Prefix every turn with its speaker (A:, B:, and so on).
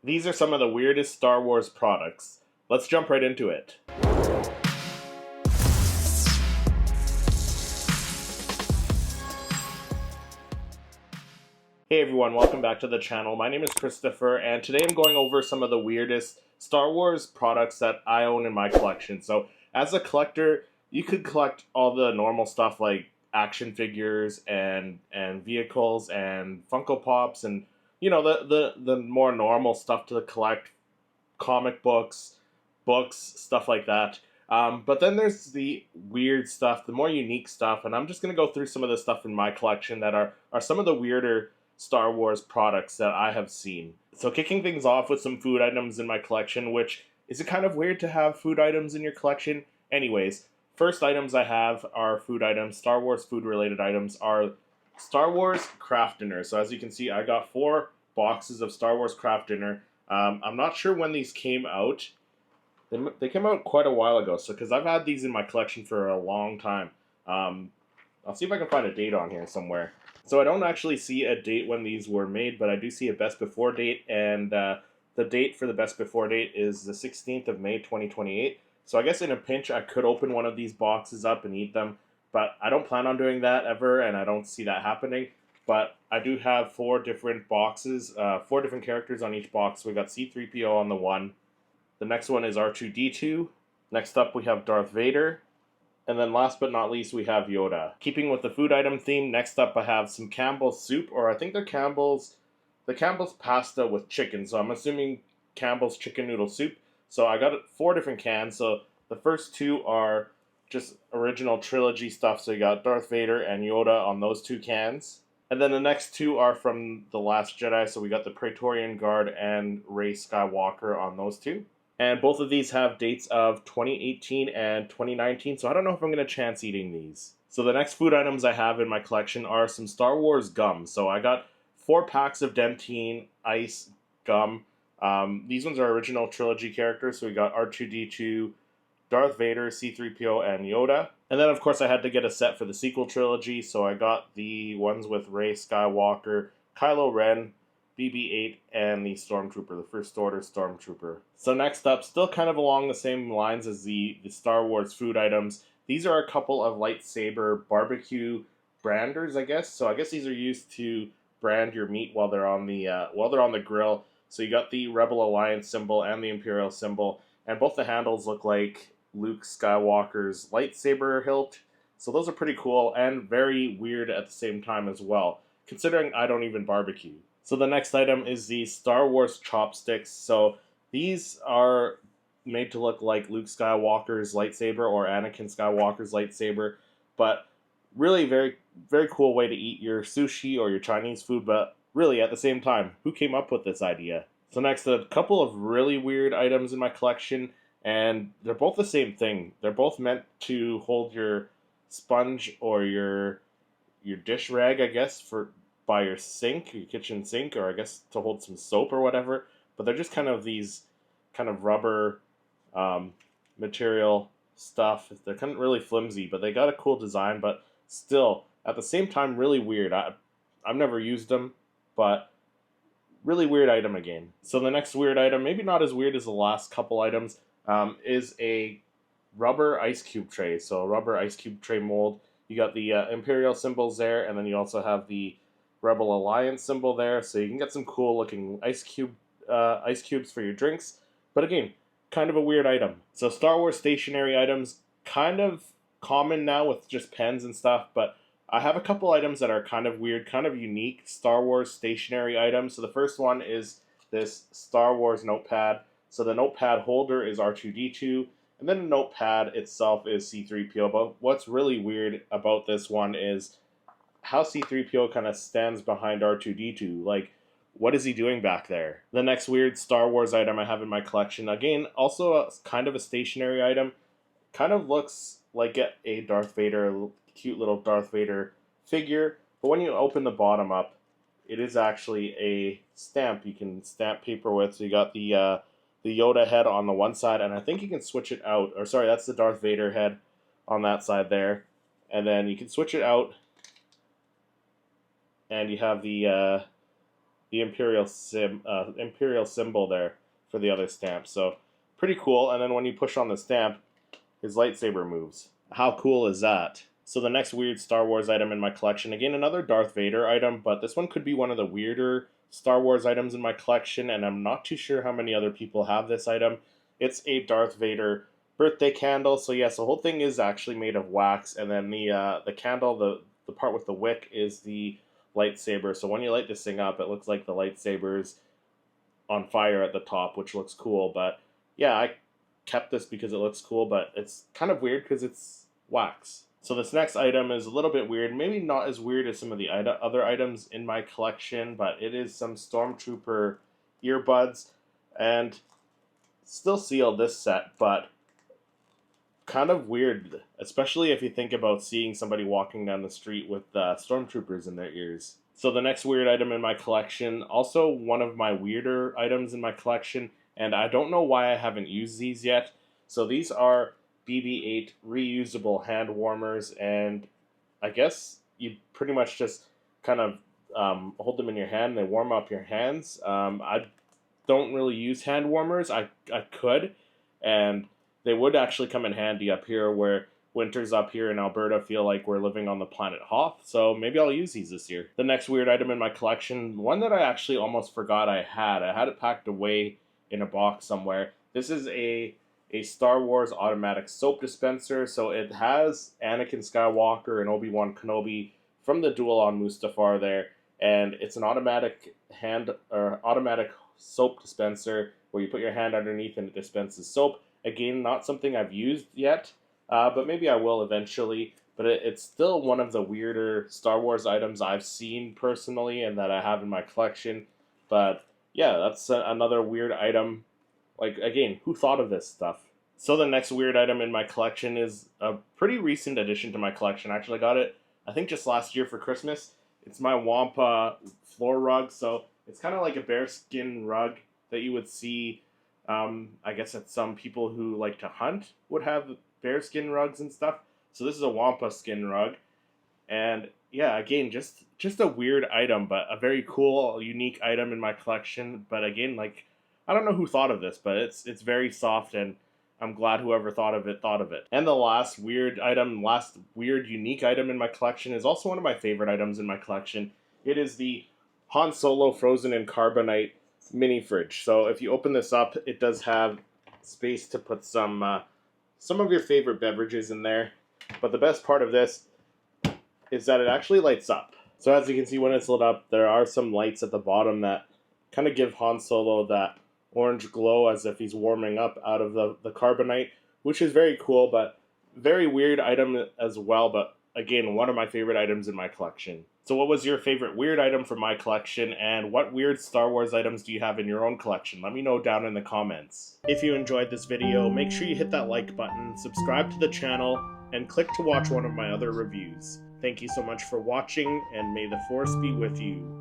A: These are some of the weirdest Star Wars products. Let's jump right into it. Hey everyone, welcome back to the channel. My name is Christopher, and today I'm going over some of the weirdest Star Wars products that I own in my collection. So, as a collector, you could collect all the normal stuff like action figures and vehicles and Funko Pops and the more normal stuff to collect, comic books, stuff like that. But then there's the weird stuff, the more unique stuff, and I'm just going to go through some of the stuff in my collection that are some of the weirder Star Wars products that I have seen. So kicking things off with some food items in my collection, which is it kind of weird to have food items in your collection? Anyways, first items I have are food items, Star Wars food related items are Star Wars craft dinner. So as you can see, I got 4 boxes of Star Wars craft dinner. I'm not sure when these came out. They came out quite a while ago, so because I've had these in my collection for a long time. I'll see if I can find a date on here somewhere. So I don't actually see a date when these were made, but I do see a best before date, and the date for the best before date is the 16th of May 2028. So I guess in a pinch I could open one of these boxes up and eat them, but I don't plan on doing that ever, and I don't see that happening. But I do have 4 different boxes, 4 different characters on each box. We got C-3PO on the one. The next one is R2-D2. Next up we have Darth Vader. And then last but not least we have Yoda. Keeping with the food item theme, next up I have some Campbell's soup, or I think they're Campbell's pasta with chicken. So I'm assuming Campbell's chicken noodle soup. So I got 4 different cans. So the first 2 are just original trilogy stuff. So you got Darth Vader and Yoda on those 2 cans. And then the next 2 are from The Last Jedi. So we got the Praetorian Guard and Rey Skywalker on those 2. And both of these have dates of 2018 and 2019, so I don't know if I'm going to chance eating these. So the next food items I have in my collection are some Star Wars gum. So I got 4 packs of Dentyne Ice gum. These ones are original trilogy characters, so we got R2-D2, Darth Vader, C-3PO, and Yoda. And then of course I had to get a set for the sequel trilogy, so I got the ones with Rey Skywalker, Kylo Ren, BB-8, and the Stormtrooper, the First Order Stormtrooper. So next up, still kind of along the same lines as the Star Wars food items, these are a couple of lightsaber barbecue branders, I guess. So I guess these are used to brand your meat while they're on the grill. So you got the Rebel Alliance symbol and the Imperial symbol, and both the handles look like Luke Skywalker's lightsaber hilt. So those are pretty cool and very weird at the same time as well, considering I don't even barbecue. So the next item is the Star Wars chopsticks. So these are made to look like Luke Skywalker's lightsaber or Anakin Skywalker's lightsaber, but really very, very cool way to eat your sushi or your Chinese food, but really at the same time, who came up with this idea? So next, a couple of really weird items in my collection, and they're both the same thing. They're both meant to hold your sponge or your dish rag, I guess, for by your sink, your kitchen sink, or I guess to hold some soap or whatever. But they're just kind of these kind of rubber material stuff. They're kind of really flimsy, but they got a cool design, but still, at the same time, really weird. I've never used them, but really weird item again. So the next weird item, maybe not as weird as the last couple items, is a rubber ice cube tray. So a rubber ice cube tray mold. You got the Imperial symbols there, and then you also have the Rebel Alliance symbol there, so you can get some cool looking ice cubes for your drinks. But again, kind of a weird item. So Star Wars stationery items, kind of common now with just pens and stuff, but I have a couple items that are kind of weird, kind of unique Star Wars stationery items. So the first one is this Star Wars notepad. So the notepad holder is R2-D2, and then the notepad itself is C-3PO. But what's really weird about this one is how C-3PO kind of stands behind R2-D2. Like, what is he doing back there? The next weird Star Wars item I have in my collection, again, also kind of a stationary item, kind of looks like a Darth Vader, cute little Darth Vader figure, but when you open the bottom up, it is actually a stamp you can stamp paper with. So you got the Yoda head on the one side, and I think you can switch it out, or sorry, that's the Darth Vader head on that side there, and then you can switch it out, and you have the the Imperial symbol there for the other stamp. So pretty cool. And then when you push on the stamp, his lightsaber moves. How cool is that? So the next weird Star Wars item in my collection, again, another Darth Vader item, but this one could be one of the weirder Star Wars items in my collection, and I'm not too sure how many other people have this item. It's a Darth Vader birthday candle. So yes, the whole thing is actually made of wax, and then the candle, the part with the wick, is the lightsaber. So when you light this thing up, it looks like the lightsaber's on fire at the top, which looks cool. But yeah, I kept this because it looks cool, but it's kind of weird because it's wax. So this next item is a little bit weird, maybe not as weird as some of the other items in my collection, but it is some Stormtrooper earbuds, and still sealed this set, but kind of weird, especially if you think about seeing somebody walking down the street with Stormtroopers in their ears. So the next weird item in my collection, also one of my weirder items in my collection, and I don't know why I haven't used these yet. So these are BB-8 reusable hand warmers, and I guess you pretty much just kind of hold them in your hand and they warm up your hands. I don't really use hand warmers. I could, and they would actually come in handy up here where winters up here in Alberta feel like we're living on the planet Hoth, so maybe I'll use these this year. The next weird item in my collection, one that I actually almost forgot I had it packed away in a box somewhere. This is a Star Wars automatic soap dispenser. So it has Anakin Skywalker and Obi-Wan Kenobi from the duel on Mustafar there, and it's an automatic soap dispenser where you put your hand underneath and it dispenses soap. Again, not something I've used yet, but maybe I will eventually. But it's still one of the weirder Star Wars items I've seen personally and that I have in my collection. But yeah, that's another weird item. Like, again, who thought of this stuff? So the next weird item in my collection is a pretty recent addition to my collection. I actually got it, I think, just last year for Christmas. It's my Wampa floor rug. So it's kind of like a bearskin rug that you would see, I guess, that some people who like to hunt would have bearskin rugs and stuff. So this is a Wampa skin rug. And yeah, again, just a weird item, but a very cool, unique item in my collection. But again, like, I don't know who thought of this, but it's very soft, and I'm glad whoever thought of it. And the last weird, unique item in my collection is also one of my favorite items in my collection. It is the Han Solo Frozen in Carbonite mini fridge. So if you open this up, it does have space to put some of your favorite beverages in there. But the best part of this is that it actually lights up. So as you can see, when it's lit up, there are some lights at the bottom that kind of give Han Solo that orange glow as if he's warming up out of the carbonite, which is very cool, but very weird item as well. But again, one of my favorite items in my collection. So what was your favorite weird item from my collection, and what weird Star Wars items do you have in your own collection? Let me know down in the comments. If you enjoyed this video, make sure you hit that like button, subscribe to the channel, and click to watch one of my other reviews. Thank you so much for watching, and may the Force be with you.